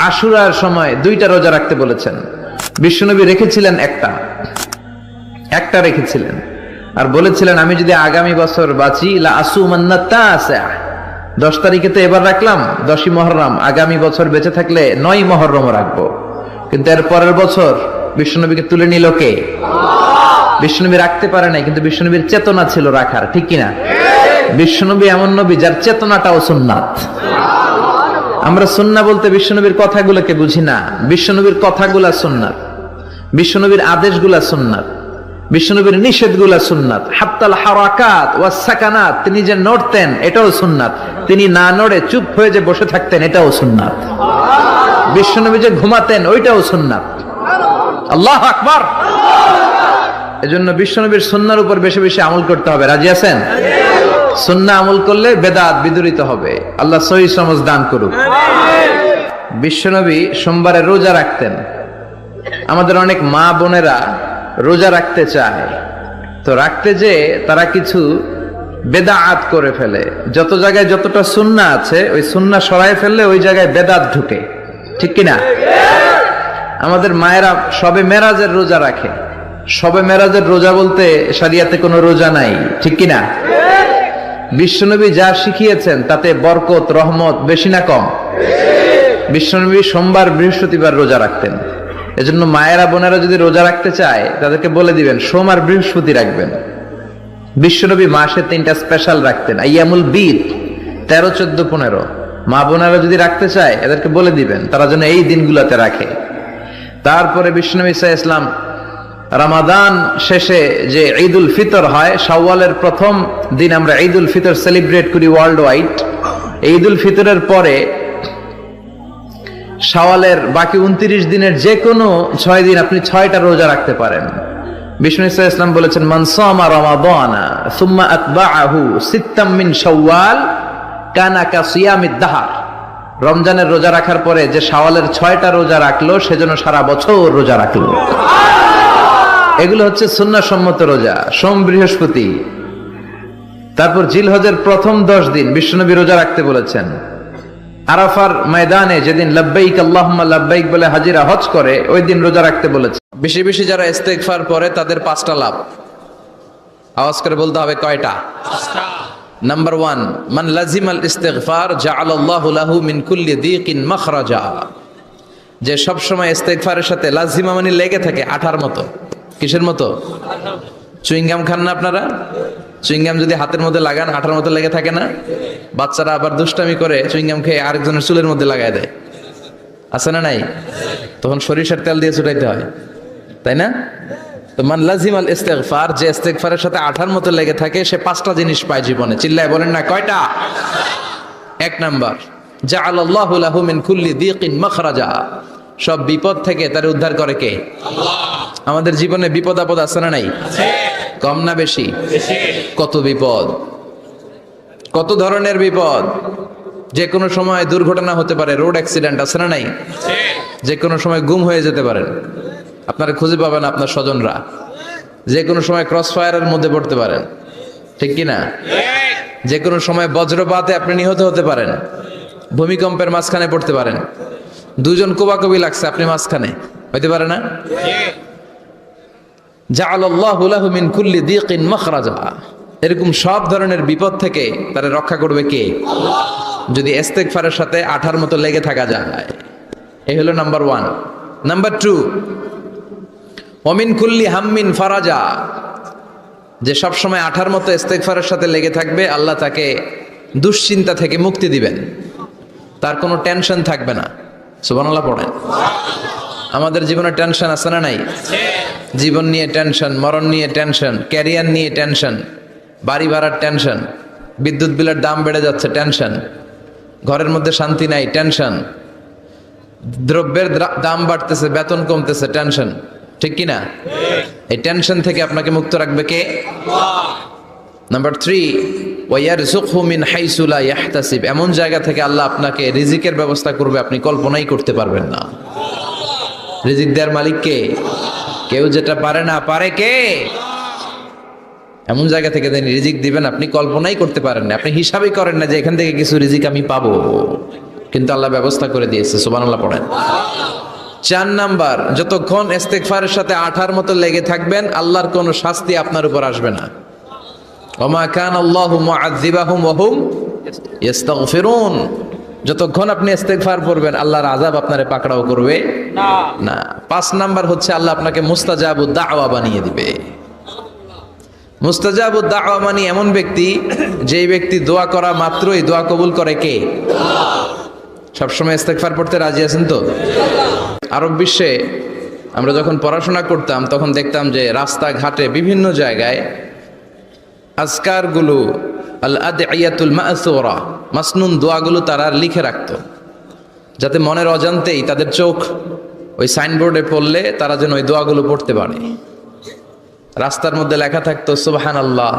আশুরার সময় 2টা রোজা রাখতে বলেছেন। বিশ্বনবী রেখেছিলেন একটা রেখেছিলেন, আর বলেছিলেন আমি যদি আগামী বছর বাঁচি লা আসুমান্না তাসা, 10 তারিখে তো এবার রাখলাম, 10ই মুহররম, আগামী বছর বেঁচে থাকলে 9ই মুহররম রাখবো। কিন্তু এর পরের বছর বিশ্বনবীকে তুলে নিল কে? বিশ্বনবী রাখতে পারে নাই, কিন্তু বিশ্বনবীর চেতনা ছিল রাখার, ঠিক কিনা? বিশ্বনবী এমন নবী যার চেতনাটাও সুন্নাত। আমরা সুন্নাহ বলতে বিশ্বনবীর কথাগুলোকে বুঝি না, বিশ্বনবীর কথাগুলা সুন্নাত, বিশ্বনবীর আদেশগুলা সুন্নাত, বিশ্বনবীর নিষেধগুলা সুন্নাত। হাত্তাল হারাকাত ওয়াস সাকানাত, তিনি যে নড়তেন এটাও সুন্নাত, তিনি না নড়ে চুপ হয়ে যে বসে থাকতেন এটাও সুন্নাত। বিশ্বনবী যে ঘুমাতেন ওইটাও সুন্নাত। আল্লাহু আকবার। এজন্য বিশ্বনবীর সুন্নাহর উপর বেশি বেশি আমল করতে হবে। রাজি আছেন? সুন্নাহ আমল করলে বেদাত বিদুরিত হবে। আল্লাহ সহি সমঝ দান করুক। বিশ্বনবী সোমবারে রোজা রাখতেন। আমাদের অনেক মা বোনেরা রোজা রাখতে চায়, তো রাখতে যে তারা কিছু বেদাত করে ফেলে। যত জায়গায় যতটা সুন্নাহ আছে ওই সুন্নাহ সরাই ফেললে ওই জায়গায় বেদাত ঢুকে, ঠিক কিনা? আমাদের মায়েরা শবে মেরাজের রোজা রাখে। শবে মেরাজের রোজা বলতে শরিয়াতে কোনো রোজা নাই, ঠিক কিনা? বিশ্বনবী যা শিখিয়েছেন তাতে বরকত রহমত বেশি না কম? বিশ্বনবী সোমবার বৃহস্পতিবার রোজা রাখতেন। এজন্য মায়েরা বোনেরা যদি রোজা রাখতে চায় তাদেরকে বলে দিবেন সোম আর বৃহস্পতি রাখবেন। বিশ্বনবী মাসে 3টা স্পেশাল রাখতেন, আইয়ামুল বীর, 13, 14, 15। মা বোনেরা যদি রাখতে চায় এদেরকে বলে দিবেন তারা যেন এই দিনগুলোতে রাখে। তারপরে বিশ্বনবী সাল্লাল্লাহু আলাইহি ওয়াসাল্লাম রমাদান শেষে যে ঈদুল ফিতর হয়, শাওয়ালের প্রথম দিন আমরা ঈদুল ফিতর সেলিব্রেট করি ওয়ার্ল্ড ওয়াইড। ঈদুল ফিতরের পরে শাওয়ালের বাকি 29 দিনের যে কোনো 6 দিন আপনি 6টা রোজা রাখতে পারেন। বিষ্ণু সাল্লাল্লাহু আলাইহি ওয়াসাল্লাম বলেছেন মান সামা রমাদানা সুম্মা আতবাআহু সিত্তাম মিন শাওয়াল কানা কাসিয়ামিদ দাহর। রমজানের রোজা রাখার পরে যে শাওয়ালের 6টা রোজা রাখলো সেজন্য সারা বছর রোজা রাখলো। এগুলো হচ্ছে সুন্নাহ সম্মত রোজা, সোম বৃহস্পতি। তারপর জিলহজের প্রথম 10 দিন বিশ্বনবী রোজা রাখতে বলেছেন। আরাফার ময়দানে যেদিন লব্বাইক আল্লাহুম্মা লব্বাইক বলে হাজিরা হজ করে ওই দিন রোজা রাখতে বলেছেন। বেশি বেশি যারা ইস্তেগফার পড়ে তাদের 5টা লাভ। আওয়াজ করে বলতে হবে কয়টা? 5টা। নাম্বার 1, মান লাজিমাল ইস্তিগফার জাআলাল্লাহু লাহু মিন কুল্লি দীকিন মাখরাজা। যে সব সময় ইস্তেগফারের সাথে লাজিমা মানে লেগে থাকে, আঠার মতো। কিসের মতো? চুইংগাম খান না আপনারা? চুইংগাম যদি হাতের মধ্যে লাগান আঠার মতো লেগে থাকে না? বাচ্চারা আবার দুষ্টামি করে চুইংগাম খেয়ে আরেকজনের চুলের মধ্যে লাগায় দেয়, আছে না নাই? তখন সরিষার তেল দিয়ে ছুটাইতে হয়, তাই না? তো মান লাজিমাল ইস্তিগফার, যে ইস্তিগফারের সাথে আঠার মতো লেগে থাকে সে 5টা জিনিস পায় জীবনে। চিল্লায় বলেন না কয়টা? 1 নাম্বার, জাআলাল্লাহু লাহু মিন কুল্লি দীকিন মাখরাজা। সব বিপদ থেকে তার উদ্ধার করে কে? আল্লাহ। আমাদের জীবনে বিপদ আপদ আছে না নাই? আছে। কম না বেশি? বেশি। কত বিপদ, কত ধরনের বিপদ। যে কোনো সময় দুর্ঘটনা হতে পারে, রোড অ্যাক্সিডেন্ট, আছে না নাই? আছে। যে কোনো সময় গুম হয়ে যেতে পারেন, আপনারা খুঁজে পাবেন আপনার স্বজনরা। যে কোনো সময় ক্রস ফায়ারের মধ্যে পড়তে পারেন, ঠিক কি না? যে কোনো সময় বজ্রপাতে আপনি নিহত হতে পারেন, ভূমিকম্পের মাঝখানে পড়তে পারেন, 2 জন কোবাকবি লাগছে আপনি মাঝখানে, হইতে পারে না? জাআলাল্লাহু লাহু মিন কুল্লি দীকিন মাখরাজা। এরকম সব ধরনের বিপদ থেকে তারে রক্ষা করবে কে? আল্লাহ। যদি ইস্তিগফারের সাথে আঠার মতো লেগে থাকা যায়। এই হলো নাম্বার 1। নাম্বার 2, ওয়া মিন কুল্লি হাম্মিন ফারাজা। যে সব সময় আঠার মতো ইস্তিগফারের সাথে লেগে থাকবে আল্লাহ তাকে দুশ্চিন্তা থেকে মুক্তি দিবেন, তার কোনো টেনশন থাকবে না। সুবহানাল্লাহ পড়েন। আমাদের জীবনে টেনশন আছে না নাই? জীবন নিয়ে টেনশন, মরণ নিয়ে টেনশন, ক্যারিয়ার নিয়ে টেনশন, বাড়ি ভাড়ার টেনশন, বিদ্যুৎ বিলের দাম বেড়ে যাচ্ছে টেনশন, ঘরের মধ্যে শান্তি নাই টেনশন, দ্রব্যের দাম বাড়তেছে, বেতন কমতেছে টেনশন, ঠিক কিনা? এই টেনশন থেকে আপনাকে মুক্ত রাখবে কে? আল্লাহ। নাম্বার 3, ওয়ায়ারযুকহু মিন হাইসু লা ইয়াহতাসিব। এমন জায়গা থেকে আল্লাহ আপনাকে রিজিকের ব্যবস্থা করবে আপনি কল্পনাই করতে পারবেন না। রিজিক দেওয়ার মালিক কে? কেউ যেটা পারে না, পারে কে? এমন জায়গা থেকে তিনি রিজিক দিবেন আপনি কল্পনাই করতে পারেন না। আপনি হিসাবই করেন না যে এখান থেকে কিছু রিজিক আমি পাবো। কিন্তু আল্লাহ ব্যবস্থা করে দিয়েছে, সুবহানাল্লাহ পড়েন। 4 নাম্বার, যতক্ষণ ইস্তেগফারের সাথে আঠার মতো লেগে থাকবেন আল্লাহর কোনো শাস্তি আপনার উপর আসবে না। ওমা কান আল্লাহু মুআযযিবাহুম ওয়া হুম ইস্তাগফিরুন, যতক্ষণ আপনি ইস্তেগফার পড়বেন আল্লাহর আযাব আপনারে পাকড়াও করবে না। 5 নাম্বার হচ্ছে আল্লাহ আপনাকে মুস্তাজাবুদ দাওয়া বানিয়ে দিবে। মুস্তাজাবুদ দাওয়া মানে এমন ব্যক্তি, যেই ব্যক্তি দোয়া করা মাত্রই দোয়া কবুল করে কে? সবসময় ইস্তেগফার পড়তে রাজি আছেন তো? আরব বিশ্বে আমরা যখন পড়াশোনা করতাম তখন দেখতাম যে রাস্তাঘাটে বিভিন্ন জায়গায় আজকারগুলো, আল আদইয়াতুল মাসুরা, মাসনুন দোয়াগুলো তারা লিখে রাখতো, যাতে মনের অজান্তেই তাদের চোখ ওই সাইনবোর্ডে পড়লে তারা যেন ওই দোয়াগুলো পড়তে পারে। রাস্তার মধ্যে লেখা থাকতো সুবহানাল্লাহ,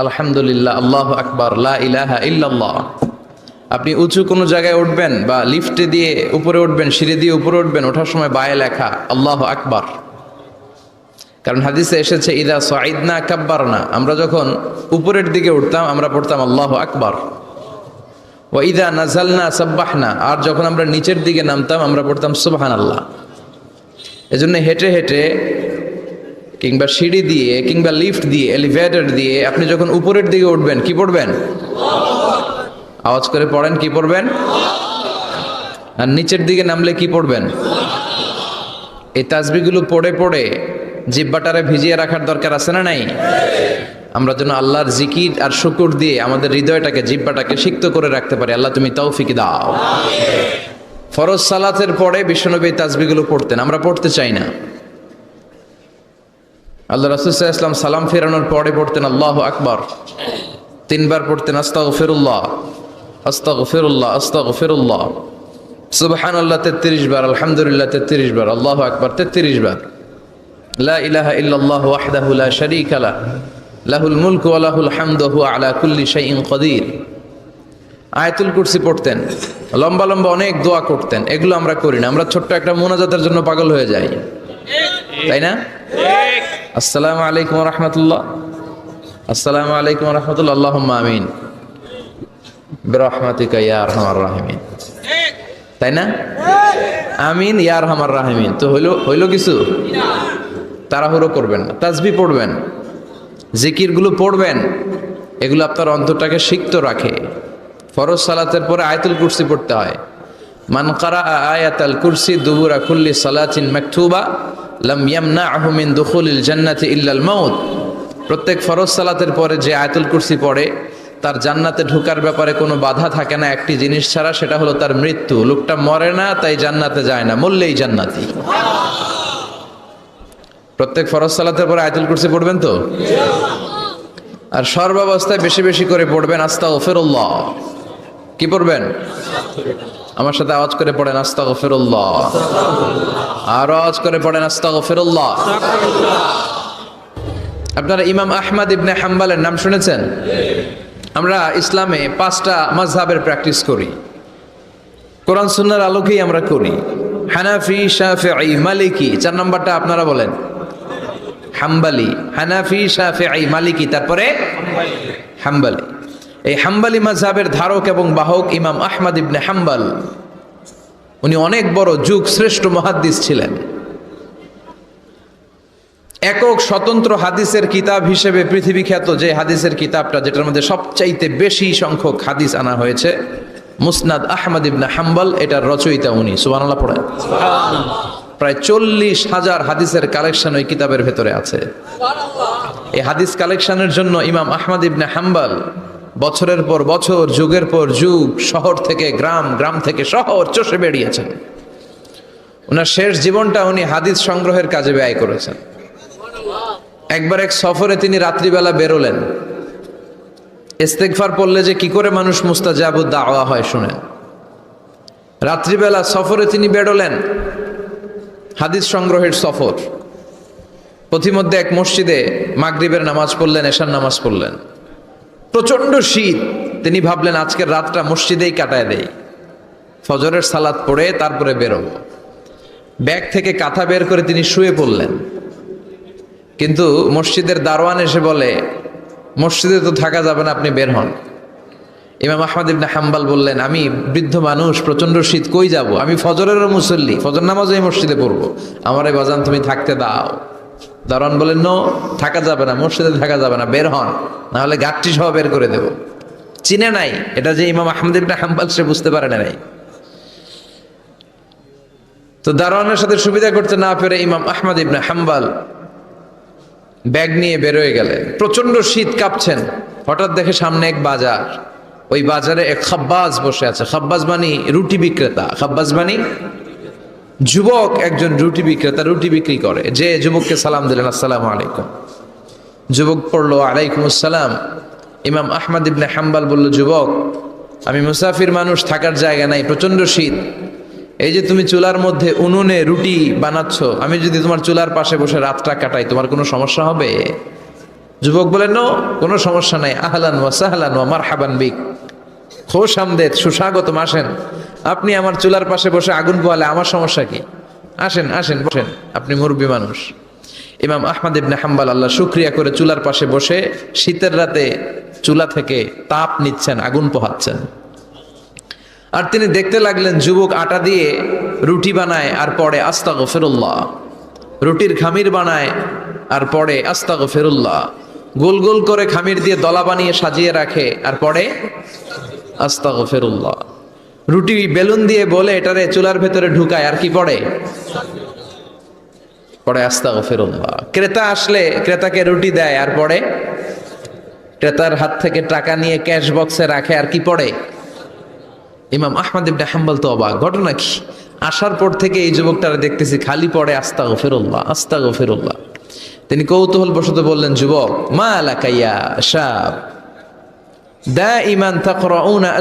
আলহামদুলিল্লাহ, আল্লাহু আকবার, লা ইলাহা ইল্লাল্লাহ। আপনি উঁচু কোনো জায়গায় উঠবেন বা লিফটে দিয়ে উপরে উঠবেন, সিঁড়ি দিয়ে উপরে উঠবেন, ওঠার সময় বায়ে লেখা আল্লাহু আকবার। কারণ হাদিসে এসেছে ইদা সাইদনা কাব্বারনা, আমরা যখন উপরের দিকে উঠতাম আমরা পড়তাম আল্লাহু আকবার। ওয়া ইদা নাযালনা সাব্বাহনা, আর যখন আমরা নিচের দিকে নামতাম আমরা পড়তাম সুবহানাল্লাহ। এজন্য হেঁটে হেঁটে কিংবা সিঁড়ি দিয়ে কিংবা লিফট দিয়ে, এলিভেটর দিয়ে আপনি যখন উপরের দিকে উঠবেন কি পড়বেন? আওয়াজ করে পড়েন, কি পড়বেন? আর নিচের দিকে নামলে কি পড়বেন? এই তাসবিহগুলো পড়ে পড়ে জিহ্বাটারে ভিজিয়ে রাখার দরকার আছে না নাই? আমরা যেন আল্লাহর জিকির আর শুকর দিয়ে আমাদের হৃদয়টাকে, জিহ্বাটাকে সিক্ত করে রাখতে পারি। আল্লাহ তুমি তৌফিক দাও। ফরজ সালাতের পরে বিশ্বনবী তাসবিহগুলো পড়তেন, আমরা পড়তে চাই না। আল্লাহ রাসূল সাল্লাল্লাহু আলাইহি ওয়াসাল্লাম সালাম ফেরানোর পরে পড়তেন আল্লাহু আকবার, 3 বার পড়তেন আস্তাগফিরুল্লাহ, আস্তাগফিরুল্লাহ, আস্তাগফিরুল্লাহ, সুবহানাল্লাহ 33 বার, আলহামদুলিল্লাহ 33 বার, আল্লাহু আকবার 33 বার, লা ইলাহা ইল্লাল্লাহু ওয়াহদাহু লা শারীকা লাহ, লাহুল মুলকু ওয়া লাহুল হামদু ওয়া হুয়া আলা কুল্লি শাইইন কাদির। আয়াতুল কুরসি পড়তেন, লম্বা লম্বা অনেক দোয়া করতেন। এগুলো আমরা করি না, আমরা ছোট্ট একটা মুনাজাতের জন্য পাগল হয়ে যাই, তাই না? আসসালামু আলাইকুম ওয়া রাহমাতুল্লাহ, আসসালামু আলাইকুম ওয়া রাহমাতুল্লাহ, আল্লাহুম্মা আমিন বিরহমাতিকা ইয়া আরহামার রাহিমিন, তাই না? আমিন ইয়া আরহামার রাহিমিন। তো হইলো কিছু? তাড়াহুড়ো করবেন না, তাসবিহ পড়বেন, জিকিরগুলো পড়বেন, এগুলো আপনার অন্তরটাকে সিক্ত রাখে। ফরজ সালাতের পরে আয়াতুল কুরসি পড়তে হয়। মান কারা আয়াতাল কুরসি দুবুরা কুল্লি সালাতিন মাকতুবা লাম ইয়ামনাহু মিন দুখুলিল জান্নাতি ইল্লাল মাউত। প্রত্যেক ফরজ সালাতের পরে যে আয়াতুল কুরসি পড়ে তার জান্নাতে ঢোকার ব্যাপারে কোনো বাধা থাকে না একটি জিনিস ছাড়া, সেটা হলো তার মৃত্যু। লোকটা মরে না তাই জান্নাতে যায় না, মরলেই জান্নাতি। প্রত্যেক ফরজ সালাতের পরে আয়াতুল কুরসি পড়বেন তো? আর সর্বাবস্থায় বেশি বেশি করে পড়বেন আস্তাগফিরুল্লাহ। কি পড়বেন? আমার সাথে আওয়াজ করে পড়েন আস্তাগফিরুল্লাহ, আর আওয়াজ করে পড়েন আস্তাগফিরুল্লাহ। আপনারা ইমাম আহমদ ইবনে হাম্বলের নাম শুনেছেন? আমরা ইসলামে 5টা মাযহাবের প্র্যাকটিস করি, কোরআন সুন্নাহর আলোকেই আমরা করি। হানাফি, শাফিঈ, মালিকি। 4 নাম্বারটা আপনারা বলেন, হাম্বলি। হানাফি, শাফিঈ, মালিকি, তারপরে হাম্বলি। এই হাম্বলি মাযহাবের ধারক এবং বাহক ইমাম আহমদ ইবনে হাম্বল। উনি অনেক বড় যুগ শ্রেষ্ঠ মুহাদ্দিস ছিলেন। একক স্বতন্ত্র হাদিসের কিতাব হিসেবে পৃথিবী খ্যাত যে হাদিসের কিতাবটা, যেটার মধ্যে সবচাইতে বেশি সংখ্যক হাদিস আনা হয়েছে, মুসনাদ আহমদ ইবনে হাম্বল, এটার রচয়িতা উনি। সুবহানাল্লাহ পড়েন। প্রায় 40,000 হাদিসের কালেকশন ওই কিতাবের ভেতরে আছে। এই হাদিস কালেকশনের জন্য ইমাম আহমদ ইবনে হাম্বল বছরের পর বছর, যুগের পর যুগ, শহর থেকে গ্রাম, গ্রাম থেকে শহর চষে বেরিয়েছেন। ওনার শেষ জীবনটা উনি হাদিস সংগ্রহের কাজে ব্যয় করেছেন। একবার এক সফরে তিনি রাত্রিবেলা বেরোলেন। ইস্তেগফার পড়লে যে কি করে মানুষ মুস্তাজাবুদ দাওয়া হয় শুনেন। রাত্রিবেলা সফরে তিনি বেরোলেন, হাদিস সংগ্রহের সফর। পথিমধ্যে এক মসজিদে মাগরিবের নামাজ পড়লেন, এশার নামাজ পড়লেন। প্রচন্ড শীত, তিনি ভাবলেন আজকের রাতটা মসজিদেই কাটায় দেই, ফজরের সালাত পড়ে তারপরে বেরোবো। ব্যাগ থেকে কাঁথা বের করে তিনি শুয়ে পড়লেন। কিন্তু মসজিদের দারোয়ান এসে বলে, মসজিদে তো থাকা যাবে না, আপনি বের হন। ইমাম আহমদ ইবনে হাম্বল বললেন, আমি বৃদ্ধ মানুষ, প্রচন্ড শীত, কই যাব? আমি ফজরেরও মুসল্লি, ফজর নামাজও এই মসজিদে পড়বো, আমার এই বাজান তুমি থাকতে দাও। দারোয়ান বলেন, নো, থাকা যাবে না, মসজিদে থাকা যাবে না, বের হন, না হলে গাঠটি সহ বের করে দেব। চিনে নাই এটা যে ইমাম আহমদ ইবনে হাম্বল, সে বুঝতে পারে নাই। তো দারোয়ানের সাথে সুবিধা করতে না পেরে ইমাম আহমদ ইবনে হাম্বল ব্যাগ নিয়ে বেরোয় গেলেন। প্রচন্ড শীত, কাঁপছেন। হঠাৎ দেখে সামনে এক বাজার, ওই বাজারে এক খাব্বাজ বসে আছে। খাব্বাজ মানি রুটি বিক্রেতা, খাব্বাজ মানি যুবক, একজন রুটি বিক্রেতা, রুটি বিক্রি করে। যে যুবককে সালাম দিলেন, আসসালামু আলাইকুম। যুবক পড়লো, আলাইকুম আসসালাম। ইমাম আহমদ ইবনে হাম্বল বলল, যুবক, আমি মুসাফির মানুষ, থাকার জায়গা নাই, প্রচন্ড শীত। এই যে তুমি চুলার মধ্যে উনুনে রুটি বানাচ্ছ, আমি যদি তোমার চুলার পাশে বসে রাতটা কাটাই, তোমার কোনো সমস্যা হবে? যুবক বলেন, নো, কোনো সমস্যা নাই। আহলান ওয়া সাহলান ওয়া মারহাবান বিক, খোশ আমদেদ, সুস্বাগতম, আসেন। আপনি আমার চুলার পাশে বসে আগুন পোহালে আমার সমস্যা কি? আসেন, আসেন, বসেন, আপনি মুরব্বী মানুষ। ইমাম আহমদ ইবনে হাম্বল আল্লাহ শুকরিয়া করে চুলার পাশে বসে শীতের রাতে চুলা থেকে তাপ নিচ্ছেন, আগুন পোহাচ্ছেন। আর তিনি দেখতে লাগলেন, যুবক আটা দিয়ে রুটি বানায় আর পড়ে আস্তাগফিরুল্লাহ, রুটির খামির বানায় আর পড়ে আস্তাগফিরুল্লাহ, গোল গোল করে খামির দিয়ে দলা বানিয়ে সাজিয়ে রাখে আর পড়ে আস্তাগফিরুল্লাহ। রুটি বেলুন দিয়ে বলে এটারে চুলার ভেতরে ঢুকায় আর কি পড়ে আস্তাগফিরুল্লাহ। ক্রেতা আসলে ক্রেতাকে রুটি দেয় আর পড়ে, ক্রেতার হাত থেকে টাকা নিয়ে ক্যাশ বক্সে রাখে আর কি পড়ে। ইমাম আহমদ ইবনে হাম্বল তো অবাক, ঘটনা কি? আসার পর থেকে এই যুবকটারে দেখতেছি খালি পড়ে আস্তাগফিরুল্লাহ, আস্তাগফিরুল্লাহ। তিনি কৌতূহল বশত বললেন, যুবক, মা লাকা ইয়া শাব দাইমান তাকরাউনা